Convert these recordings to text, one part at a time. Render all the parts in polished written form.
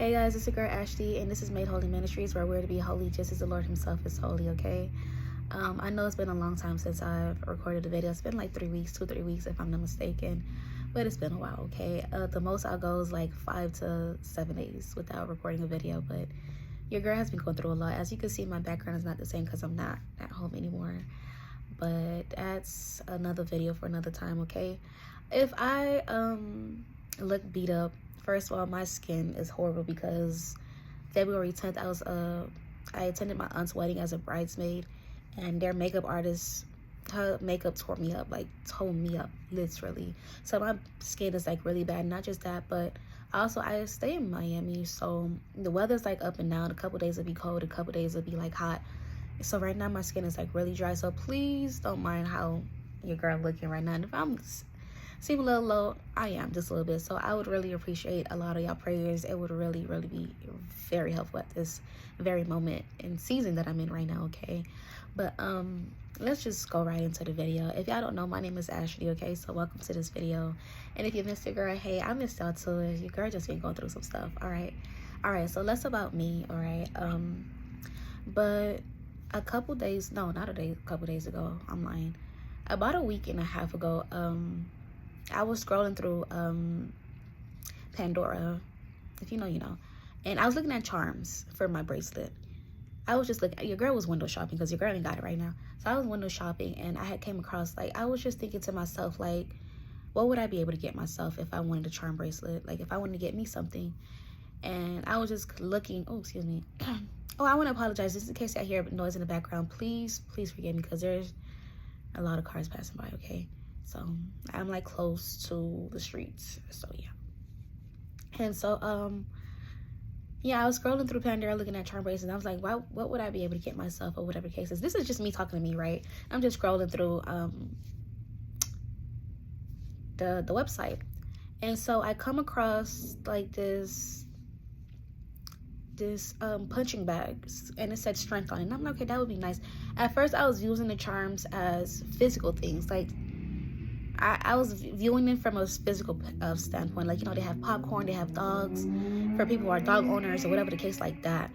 Hey guys, it's your girl Ashley, and this is Made Holy Ministries, where we're to be holy just as the Lord Himself is holy, okay? I know it's been a long time since I've recorded a video. It's been like 3 weeks, 2-3 weeks if I'm not mistaken, but it's been a while, okay? The most I'll go is like 5 to 7 days without recording a video, but your girl has been going through a lot. As you can see, my background is not the same because I'm not at home anymore, but that's another video for another time, okay? If I look beat up, first of all, my skin is horrible because February 10th, I attended my aunt's wedding as a bridesmaid, and their makeup artist, her makeup tore me up, literally. So my skin is like really bad. Not just that, but also I stay in Miami, so the weather's like up and down. A couple days it'll be cold, a couple days it'll be like hot. So right now my skin is like really dry. So please don't mind how your girl looking right now. And if I'm seem a little low, I am just a little bit. So I would really appreciate a lot of y'all prayers. It would really be very helpful at this very moment and season that I'm in right now, okay? But let's just go right into the video. If y'all don't know, my name is Ashley, okay? So welcome to this video. And if you missed it, girl, hey, I missed y'all too. Your girl just been going through some stuff, all right? All right, so less about me, all right? But a couple days ago, I'm lying. About a week and a half ago, I was scrolling through Pandora, if you know, you know, and I was looking at charms for my bracelet. I was just looking, your girl was window shopping because your girl ain't got it right now. So I was window shopping, and I had came across, like, I was just thinking to myself, like, what would I be able to get myself if I wanted a charm bracelet? Like, if I wanted to get me something. And I was just looking, oh, excuse me. Oh, I want to apologize just in case I hear noise in the background. Please forgive me because there's a lot of cars passing by, okay? So I'm like close to the streets, so yeah. And so yeah, I was scrolling through Pandora looking at charm bracelets, and I was like, wow, what would I be able to get myself, or whatever the case is. This is just me talking to me, right? I'm just scrolling through the website, and so I come across like this punching bags, and it said strength on it, and I'm like, okay, that would be nice. At first I was using the charms as physical things, like I was viewing them from a physical standpoint. Like, you know, they have popcorn, they have dogs for people who are dog owners or whatever the case like that.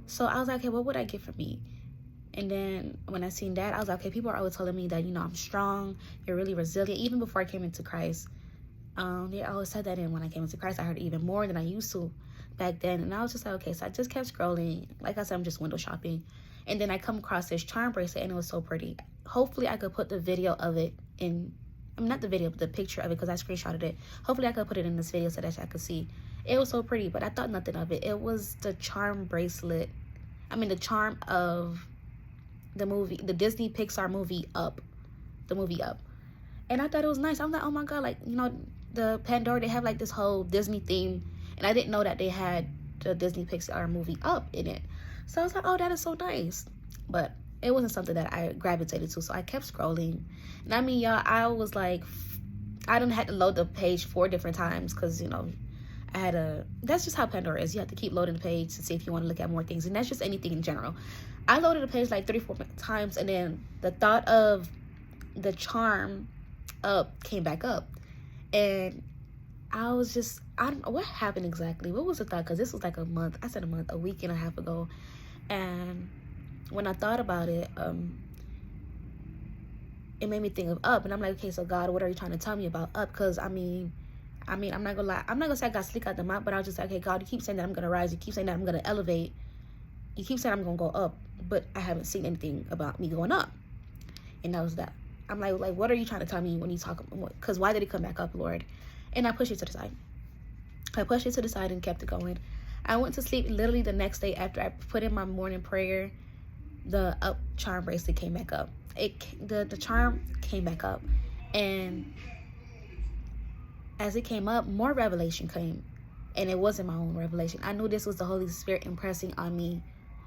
So I was like, okay, what would I get for me? And then when I seen that, I was like, okay, people are always telling me that, you know, I'm strong, you're really resilient. Even before I came into Christ, they always said that. And when I came into Christ, I heard it even more than I used to back then. And I was just like, okay, so I just kept scrolling. Like I said, I'm just window shopping. And then I come across this charm bracelet, and it was so pretty. Hopefully I could put the video of it in, I mean, not the video, but the picture of it, because I screenshotted it. Hopefully I could put it in this video so that y'all could see. It was so pretty, but I thought nothing of it. It was the charm bracelet. I mean, the charm of the movie, the Disney Pixar movie Up. The movie Up. And I thought it was nice. I'm like, oh my God, like, you know, the Pandora, they have like this whole Disney theme. And I didn't know that they had the Disney Pixar movie Up in it. So I was like, oh, that is so nice. But it wasn't something that I gravitated to, so I kept scrolling. And I mean, y'all, I was like, I done had to load the page 4 different times because, you know, that's just how Pandora is. You have to keep loading the page to see if you want to look at more things, and that's just anything in general. I loaded the page like 3-4 times, and then the thought of the charm Up came back up, and I was just, I don't know what happened exactly. What was the thought? Because this was like a week and a half ago, and when I thought about it, it made me think of Up, and I'm like, okay, so God, what are you trying to tell me about Up? Because I mean, I'm not gonna lie, I'm not gonna say I got slick out the mouth, but I was just like, okay, God, you keep saying that I'm gonna rise, you keep saying that I'm gonna elevate, you keep saying I'm gonna go up, but I haven't seen anything about me going up. And that was that. I'm like, what are you trying to tell me when you talk? Because why did it come back up, Lord? And I pushed it to the side. I pushed it to the side and kept it going. I went to sleep literally the next day after I put in my morning prayer. The Up charm bracelet came back up. The charm came back up, and as it came up, more revelation came, and it wasn't my own revelation. I knew this was the Holy Spirit impressing on me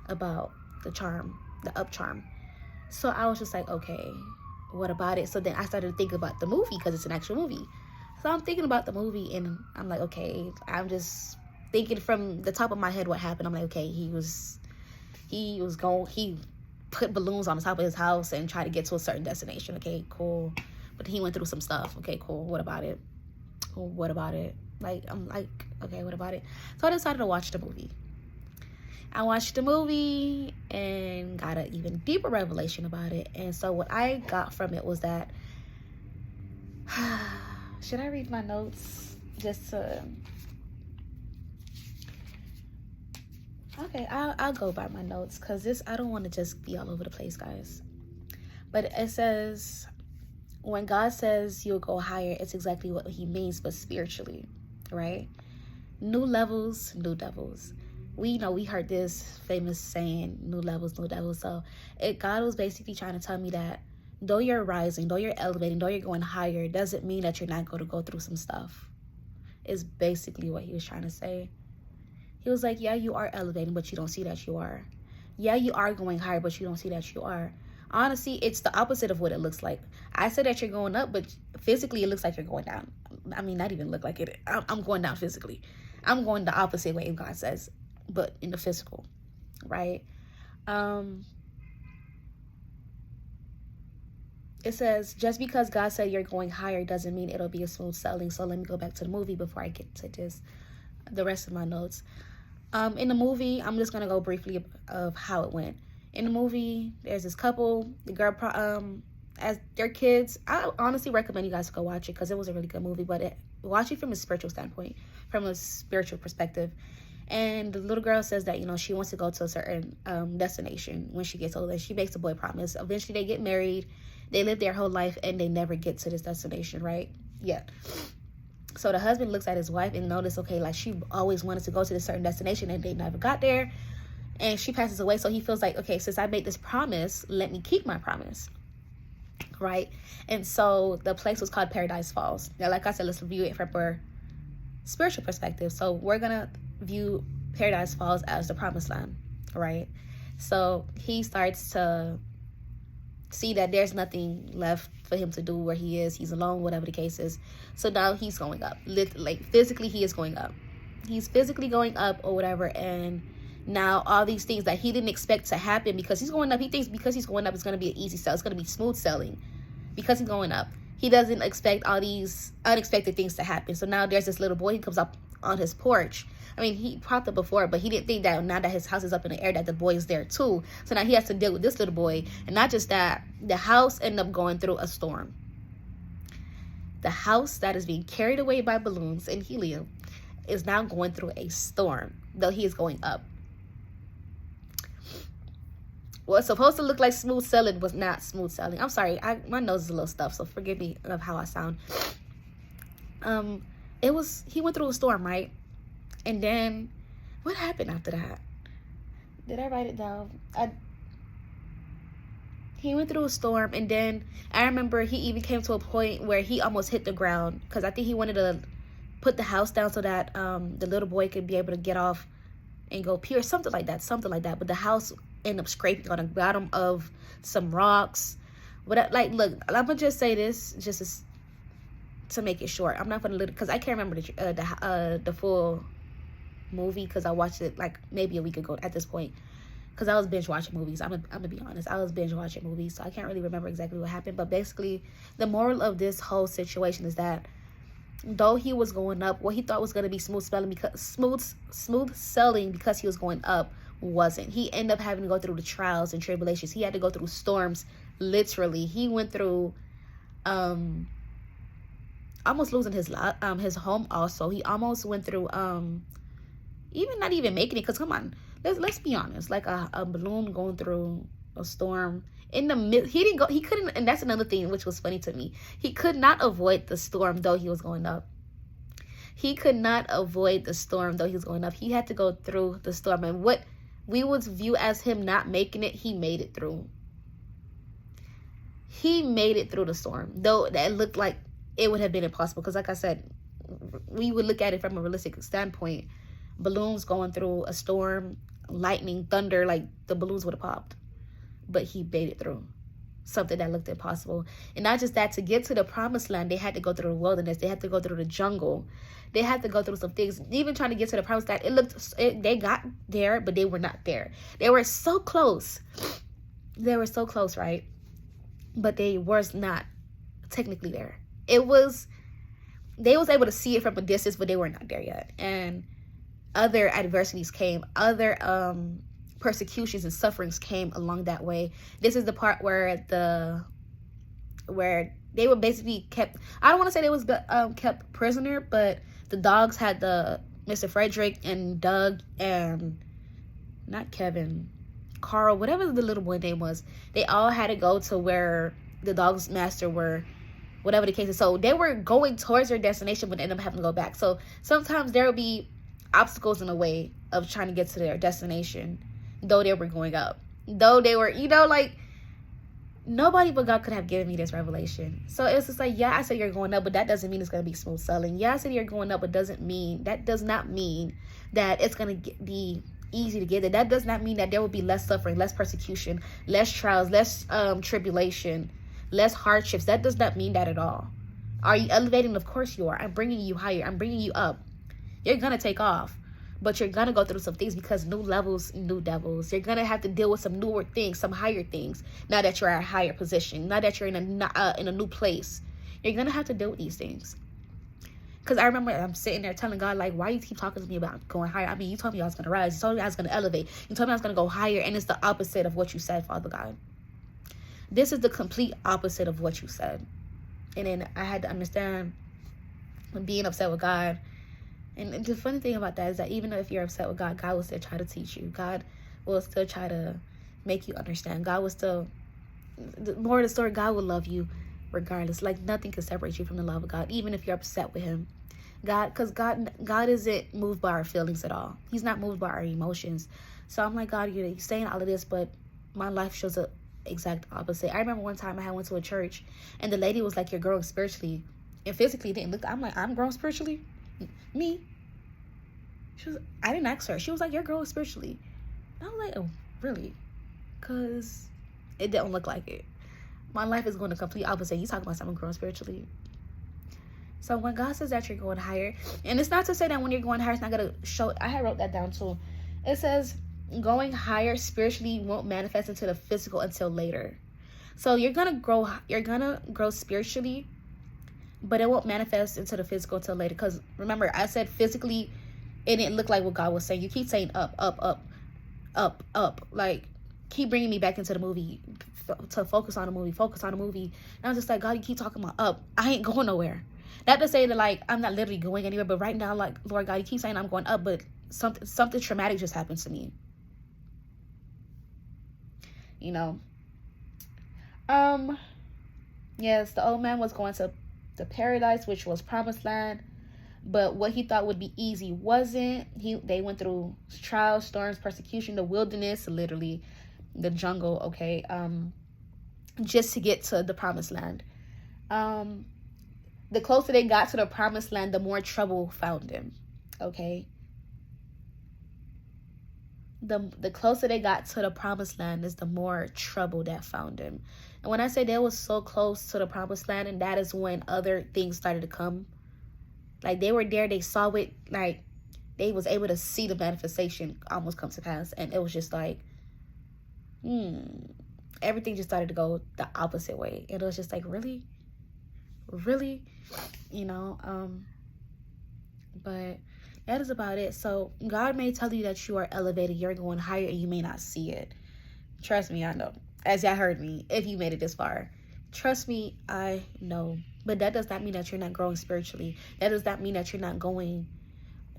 about the charm, the Up charm. So I was just like, okay, what about it? So then I started to think about the movie, because it's an actual movie. So I'm thinking about the movie, and I'm like, okay, I'm just thinking from the top of my head what happened. I'm like, okay, he put balloons on the top of his house and tried to get to a certain destination. Okay, cool. But he went through some stuff. Okay, cool. What about it? Like, I'm like, okay, what about it? So I decided to watch the movie. I watched the movie and got an even deeper revelation about it. And so what I got from it was that, should I read my notes just to, okay, I'll go by my notes, because this, I don't want to just be all over the place, guys. But it says, when God says you'll go higher, it's exactly what he means, but spiritually, right? New levels, new devils. We know, we heard this famous saying, new levels, new devils. So God was basically trying to tell me that though you're rising, though you're elevating, though you're going higher, doesn't mean that you're not going to go through some stuff. Is basically what he was trying to say. He was like, yeah, you are elevating, but you don't see that you are. Yeah, you are going higher, but you don't see that you are. Honestly, it's the opposite of what it looks like. I said that you're going up, but physically it looks like you're going down. I mean, not even look like it. I'm going down physically. I'm going the opposite way God says, but in the physical, right? It says, just because God said you're going higher doesn't mean it'll be a smooth sailing. So let me go back to the movie before I get to this, the rest of my notes. In the movie, I'm just going to go briefly of how it went. In the movie, there's this couple, the girl, as their kids. I honestly recommend you guys to go watch it, because it was a really good movie, but watch it from a spiritual standpoint, from a spiritual perspective. And the little girl says that, you know, she wants to go to a certain destination when she gets older. She makes the boy promise. Eventually they get married. They live their whole life and they never get to this destination, right? Yeah. So the husband looks at his wife and notices, okay, like she always wanted to go to this certain destination and they never got there. And she passes away. So he feels like, okay, since I made this promise, let me keep my promise. Right? And so the place was called Paradise Falls. Now, like I said, let's view it from a spiritual perspective. So we're going to view Paradise Falls as the promised land. Right? So he starts to see that there's nothing left for him to do where he is. He's alone, whatever the case is. So now he's going up. Like physically, he is going up. He's physically going up or whatever. And now all these things that he didn't expect to happen, because he's going up, he thinks because he's going up, it's going to be an easy sell. It's going to be smooth selling because he's going up. He doesn't expect all these unexpected things to happen. So now there's this little boy. He comes up on his porch. I mean, he popped up before, but he didn't think that now that his house is up in the air, that the boy is there too. So now he has to deal with this little boy. And not just that, the house ended up going through a storm. The house that is being carried away by balloons and helium is now going through a storm, though he is going up. What's supposed to look like smooth sailing was not smooth sailing. I'm sorry, my nose is a little stuffed, so forgive me of how I sound. He went through a storm, right? And then what happened after that? Did I write it down? He went through a storm, and then I remember he even came to a point where he almost hit the ground, because I think he wanted to put the house down so that the little boy could be able to get off and go pee or something like that. But the house ended up scraping on the bottom of some rocks. But like, look, I'm gonna just say this just to make it short. I'm not gonna, because I can't remember the full movie, because I watched it like maybe a week ago at this point, because I was binge watching movies. I'm gonna be honest, I was binge watching movies, so I can't really remember exactly what happened. But basically the moral of this whole situation is that though he was going up, what he thought was going to be smooth sailing because he was going up wasn't. He ended up having to go through the trials and tribulations. He had to go through storms, literally. He went through almost losing his home also. He almost went through even not even making it, because come on, let's be honest, like a balloon going through a storm in the mid, he couldn't, and that's another thing which was funny to me. He could not avoid the storm though he was going up. He could not avoid the storm though he was going up. He had to go through the storm, and what we would view as him not making it, he made it through. He made it through the storm, though that looked like it would have been impossible, because like I said, we would look at it from a realistic standpoint. Balloons going through a storm, lightning, thunder, like the balloons would have popped. But he made it through something that looked impossible. And not just that, to get to the promised land, they had to go through the wilderness. They had to go through the jungle. They had to go through some things. Even trying to get to the promised land, they got there, but they were not there. They were so close. They were so close, right? But they was not technically there. It was they was able to see it from a distance, but they were not there yet. And other adversities came, other persecutions and sufferings came along that way. This is the part where they were basically kept, I don't want to say they was kept prisoner, but the dogs had the Mr. Frederick and Doug and not Kevin, Carl, whatever the little boy name was. They all had to go to where the dog's master were, whatever the case is. So they were going towards their destination, but ended up having to go back. So sometimes there will be obstacles in the way of trying to get to their destination, though they were going up, though they were, like, nobody but God could have given me this revelation. So it's just like, yeah, I said you're going up, but that doesn't mean it's going to be smooth sailing. Yeah, I said you're going up, but that does not mean that it's going to be easy to get there. That does not mean that there will be less suffering, less persecution, less trials, less tribulation, less hardships. That does not mean that at all. Are you elevating? Of course you are. I'm bringing you higher. I'm bringing you up. You're going to take off, but you're going to go through some things, because new levels, new devils. You're going to have to deal with some newer things, some higher things. Now that you're at a higher position, now that you're in a new place, you're going to have to deal with these things. Because I remember I'm sitting there telling God, like, why you keep talking to me about going higher? I mean, you told me I was going to rise. You told me I was going to elevate. You told me I was going to go higher. And it's the opposite of what you said, Father God. This is the complete opposite of what you said. And then I had to understand when being upset with God. And the funny thing about that is that even if you're upset with God, God will still try to teach you. God will still try to make you understand. God will still, the more of the story, God will love you regardless. Like, nothing can separate you from the love of God, even if you're upset with him. Because God isn't moved by our feelings at all. He's not moved by our emotions. So I'm like, God, you're saying all of this, but my life shows the exact opposite. I remember one time I went to a church, and the lady was like, you're growing spiritually. And physically didn't look. I'm like, I'm growing spiritually? Me? I didn't ask her. She was like, you're growing spiritually. And I was like, oh, really? Because it didn't look like it. My life is going the complete opposite. You talking about something growing spiritually. So when God says that you're going higher, and it's not to say that when you're going higher, it's not going to show. I had wrote that down too. It says going higher spiritually won't manifest into the physical until later. So you're going to grow spiritually, but it won't manifest into the physical until later. Because remember, I said physically, it didn't look like what God was saying. You keep saying up, up, up, up, up. Like, keep bringing me back into the movie to focus on the movie, And I was just like, God, you keep talking about up. I ain't going nowhere. Not to say that, like, I'm not literally going anywhere, but right now, like, Lord God, you keep saying I'm going up, but something traumatic just happened to me. Yes, the old man was going to the paradise, which was promised land. But what he thought would be easy wasn't. They went through trials, storms, persecution, the wilderness, literally the jungle, okay, just to get to the promised land. The closer they got to the promised land, the more trouble found them, okay? The closer they got to the promised land is the more trouble that found them. And when I say they was so close to the promised land, and that is when other things started to come. Like, they were there, they saw it, like, they was able to see the manifestation almost come to pass. And it was just like, everything just started to go the opposite way. And it was just like, really? But that is about it. So God may tell you that you are elevated, you're going higher, and you may not see it. Trust me, I know. As y'all heard me, if you made it this far. Trust me, I know. But that does not mean that you're not growing spiritually. That does not mean that you're not going.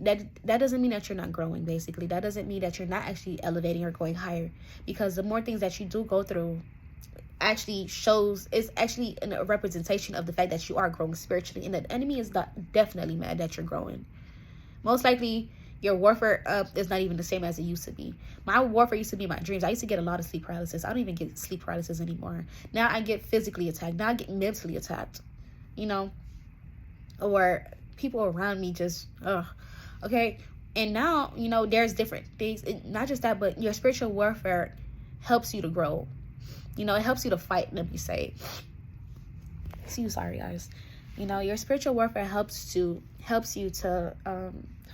That doesn't mean that you're not growing, basically. That doesn't mean that you're not actually elevating or going higher. Because the more things that you do go through it's actually a representation of the fact that you are growing spiritually. And the enemy is definitely mad that you're growing. Most likely, your warfare is not even the same as it used to be. My warfare used to be my dreams. I used to get a lot of sleep paralysis. I don't even get sleep paralysis anymore. Now I get physically attacked. Now I get mentally attacked. Or people around me just, okay? And now, there's different things. Not just that, but your spiritual warfare helps you to grow. It helps you to fight, let me say. Sorry, guys. Your spiritual warfare helps you to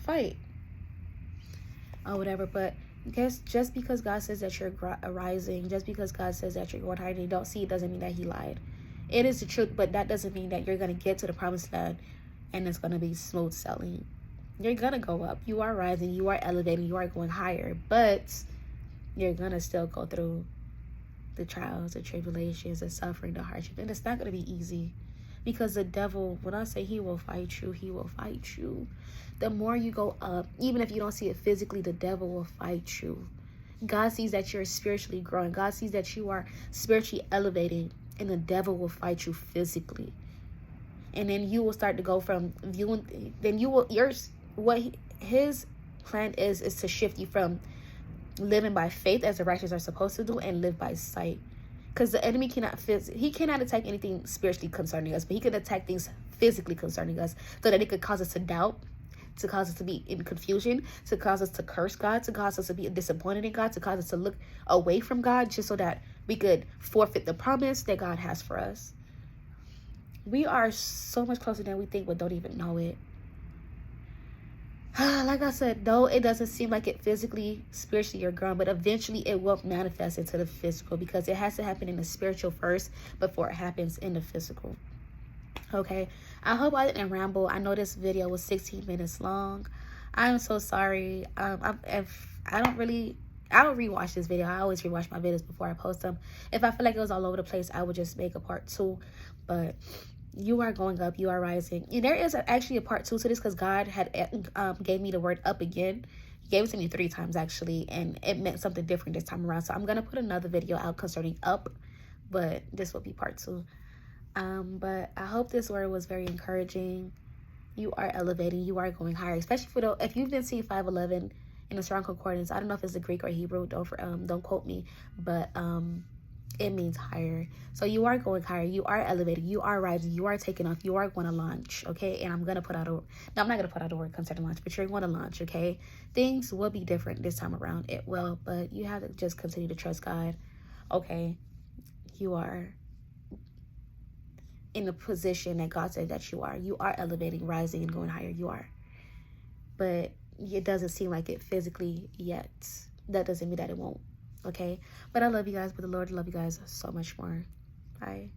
fight. Or whatever, but just because God says that you're rising, just because God says that you're going higher and you don't see it, doesn't mean that he lied. It is the truth, but that doesn't mean that you're going to get to the promised land and it's going to be smooth sailing. You're going to go up. You are rising. You are elevating. You are going higher. But you're going to still go through the trials, the tribulations, the suffering, the hardship. And it's not going to be easy. Because the devil, when I say he will fight you, he will fight you. The more you go up, even if you don't see it physically, the devil will fight you. God sees that you're spiritually growing. God sees that you are spiritually elevating. And the devil will fight you physically. And then you will start to go from viewing, then you will, his plan is to shift you from living by faith as the righteous are supposed to do and live by sight. Because the enemy cannot attack anything spiritually concerning us, but he can attack things physically concerning us so that it could cause us to doubt, to cause us to be in confusion, to cause us to curse God, to cause us to be disappointed in God, to cause us to look away from God, just so that we could forfeit the promise that God has for us. We are so much closer than we think, but don't even know it. Like I said, though it doesn't seem like it physically, spiritually you're growing, but eventually it will manifest into the physical, because it has to happen in the spiritual first before it happens in the physical. Okay, I hope I didn't ramble. I know this video was 16 minutes long. I'm so sorry. I don't rewatch this video. I always rewatch my videos before I post them. If I feel like it was all over the place, I would just make a part 2. But you are going up, you are rising. And there is actually a part 2 to this, because God had gave me the word up again. He gave it to me 3 times actually, and it meant something different this time around. So I'm gonna put another video out concerning up, but this will be part 2. But I hope this word was very encouraging. You are elevating, you are going higher, especially if you've been seeing 5:11 in a strong concordance. I don't know if it's the Greek or Hebrew, don't quote me, but it means higher. So you are going higher, you are elevating, you are rising, you are taking off, you are going to launch, okay? And I'm not going to put out a word concerning launch, but you're going to launch, okay? Things will be different this time around. It will, but you have to just continue to trust God, okay? You are in the position that God said that you are. You are elevating, rising, and going higher. You are. But it doesn't seem like it physically yet. That doesn't mean that it won't. Okay? But I love you guys. But the Lord love you guys so much more. Bye.